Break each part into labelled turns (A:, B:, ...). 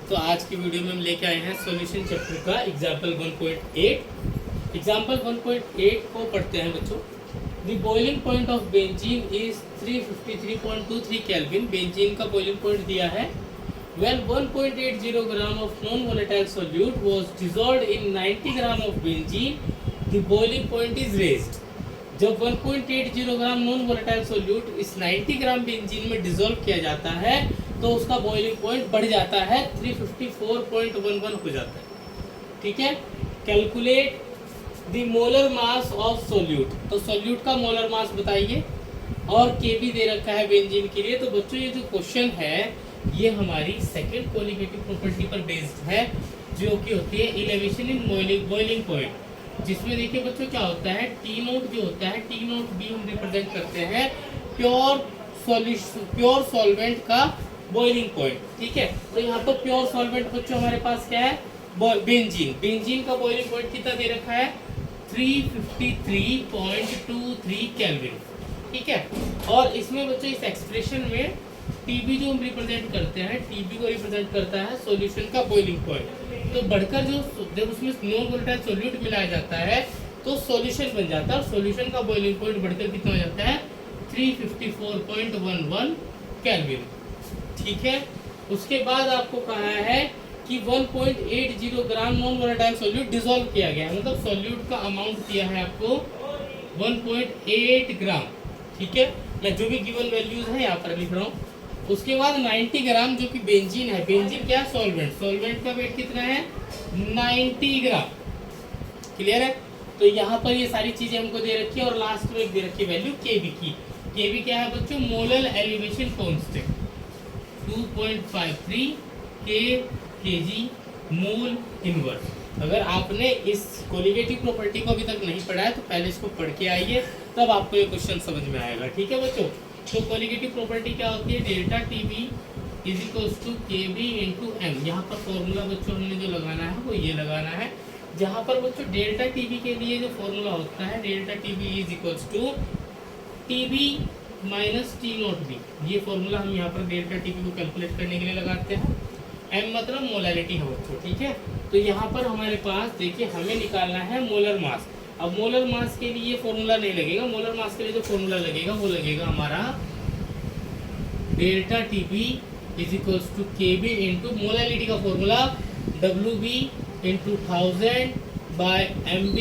A: तो आज की वीडियो में हम लेके आए हैं सॉल्यूशन चैप्टर का एग्जाम्पल 1.8। एग्जाम्पल 1.8 को पढ़ते हैं बच्चों। The boiling point of benzene is 353.23 kelvin. Benzene का बॉइलिंग पॉइंट दिया है। When 1.80 gram of non-volatile solute was dissolved in 90 gram of benzene, the boiling point is raised. जब 1.80 ग्राम नॉन वोलेटाइल सोल्यूट इस 90 gram benzene में dissolve किया जाता है तो उसका बॉइलिंग पॉइंट बढ़ जाता है, 354.11 हो जाता है। ठीक है। Calculate the molar mass of solute. तो सोल्यूट का मोलर मास बताइए और केबी दे रखा है बेंजीन के लिए। तो बच्चों ये जो क्वेश्चन है ये हमारी सेकेंड क्वालिटेटिव प्रॉपर्टी पर बेस्ड है, जो कि होती है इलेवेशन इन बॉइलिंग पॉइंट, जिसमें देखिए बच्चों क्या होता है, टी नोट जो होता है, टी नोट बी हम रिप्रेजेंट करते हैं प्योर सॉल्वेंट का बॉइलिंग पॉइंट। ठीक है। तो यहाँ पर प्योर सॉल्वेंट बच्चों हमारे पास क्या है, बेंजीन। बेंजीन का बॉइलिंग पॉइंट कितना दे रखा है, 353.23 केल्विन। ठीक है। और इसमें बच्चों इस एक्सप्रेशन में टीबी जो हम रिप्रेजेंट करते हैं, टीबी को रिप्रेजेंट करता है सॉल्यूशन का बॉइलिंग पॉइंट। तो बढ़कर जो जब उसमें नॉन वोलेटाइल सॉल्यूट मिलाया जाता है तो सॉल्यूशन बन जाता है, और सॉल्यूशन का बॉइलिंग पॉइंट बढ़कर कितना हो जाता है, 354.11 केल्विन। ठीक है। उसके बाद आपको कहा है कि 1.80 ग्राम नॉन वोलेटाइल सॉल्यूट डिसॉल्व किया गया है, मतलब सॉल्यूट का अमाउंट दिया है आपको 1.8 ग्राम। ठीक है। मैं जो भी गिवन वैल्यूज है यहाँ पर लिख रहा हूँ। उसके बाद 90 ग्राम जो कि बेंजीन है, बेंजीन क्या है, सॉल्वेंट। सॉल्वेंट का वेट कितना है, 90 ग्राम। क्लियर है। तो यहाँ पर ये सारी चीजें हमको दे रखी है और लास्ट में एक दे रखी वैल्यू केबी की। केबी क्या है बच्चों, molar elevation constant 2.53 KG mole inverse. अगर आपने इस कोलिगेटिव प्रॉपर्टी को अभी तक नहीं पढ़ा है तो पहले इसको पढ़ के आइए, तब आपको ये क्वेश्चन समझ में आएगा। ठीक है बच्चों। तो कोलिगेटिव प्रॉपर्टी क्या होती है, delta TB is equals to KB into M. यहाँ पर फॉर्मूला बच्चों हमने जो लगाना है वो ये लगाना है, जहाँ पर बच्चों डेल्टा टीबी के लिए जो फॉर्मूला होता है, delta TB is equals to TB minus T naught B. ये फॉर्मूला हम यहाँ पर डेल्टा टीबी को कैलकुलेट करने के लिए लगाते हैं। एम मतलब मोलैलिटी है बच्चों। ठीक है। तो यहाँ पर हमारे पास देखिए हमें निकालना है मोलर मास। अब मोलर मास के लिए फॉर्मूला नहीं लगेगा, मोलर मास के लिए जो फॉर्मूला लगेगा वो लगेगा हमारा delta TB is equals to KB into molality का formula WB into 1000 by MB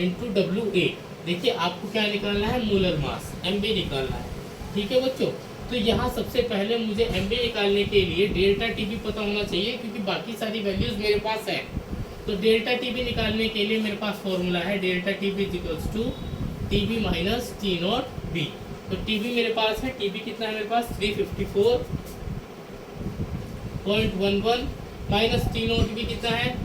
A: into WA। देखिए आपको क्या निकालना है, मोलर मास, MB निकालना है। ठीक है बच्चों। तो यहाँ सबसे पहले मुझे MB निकालने के लिए डेल्टा टीबी पता होना चाहिए, क्योंकि बाकी सारी वैल्यूज मेरे पास है। तो डेल्टा टीबी निकालने के लिए मेरे पास फॉर्मूला है delta TB is equals to TB minus T naught B. तो टीबी मेरे पास है, टीबी कितना है मेरे पास, 354.11 माइनस टी नॉट बी कितना है,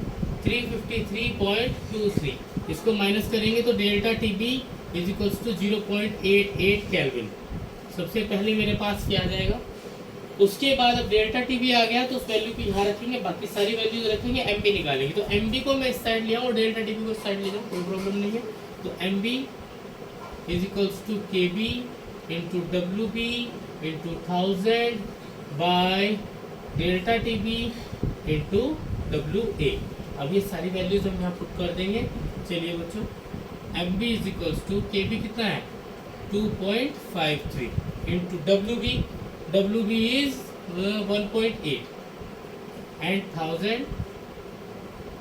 A: 353.23। इसको माइनस करेंगे तो delta TB is equals to 0.88 kelvin. सबसे पहले मेरे पास क्या आ जाएगा। उसके बाद अब डेल्टा टीबी आ गया तो उस वैल्यू को यहाँ रखेंगे, बाकी सारी वैल्यूज रखेंगे, एमबी निकालेंगे। तो एमबी को मैं इस साइड ले आऊँ और डेल्टा टीबी को इस साइड ले जाऊँ, कोई प्रॉब्लम नहीं है। तो MB is equals to KB into WB into 1000 by delta TB into WA। अब ये सारी वैल्यूज हम यहाँ पुट कर देंगे। चलिए बच्चों, MB is equals to KB कितना है, 2.53 into WB is 1.8 and 1000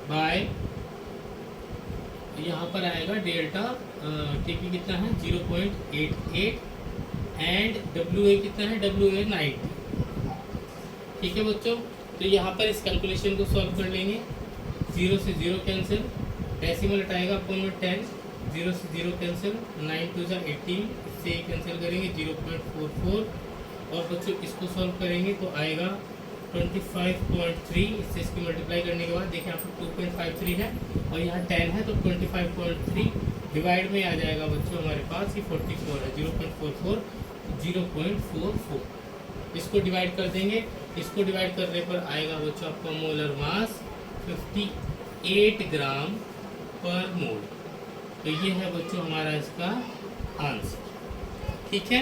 A: by यहाँ पर आएगा डेल्टा टीपी कितना है 0.88 एंड WA कितना है, WA 90। ठीक है बच्चों। तो यहाँ पर इस कैलकुलेशन को सॉल्व कर लेंगे। 0 से 0 कैंसिल, डेसिमल हटाएगा अपन में 10, 0 से 0 कैंसिल, 9 to 18, इससे कैंसिल करेंगे 0.44। और बच्चों इसको सॉल्व करेंगे तो आएगा 25.3। इससे इसकी मल्टीप्लाई करने के बाद देखिए यहाँ पर 2.53 है और यहाँ 10 है, तो 25.3 डिवाइड में आ जाएगा बच्चों हमारे पास कि 44 है, 0.44 0.44। इसको डिवाइड कर देंगे। इसको डिवाइड करने पर आएगा बच्चों आपका मोलर मास 58 ग्राम पर मोल। तो ये है बच्चों हमारा इसका आंसर। ठीक है।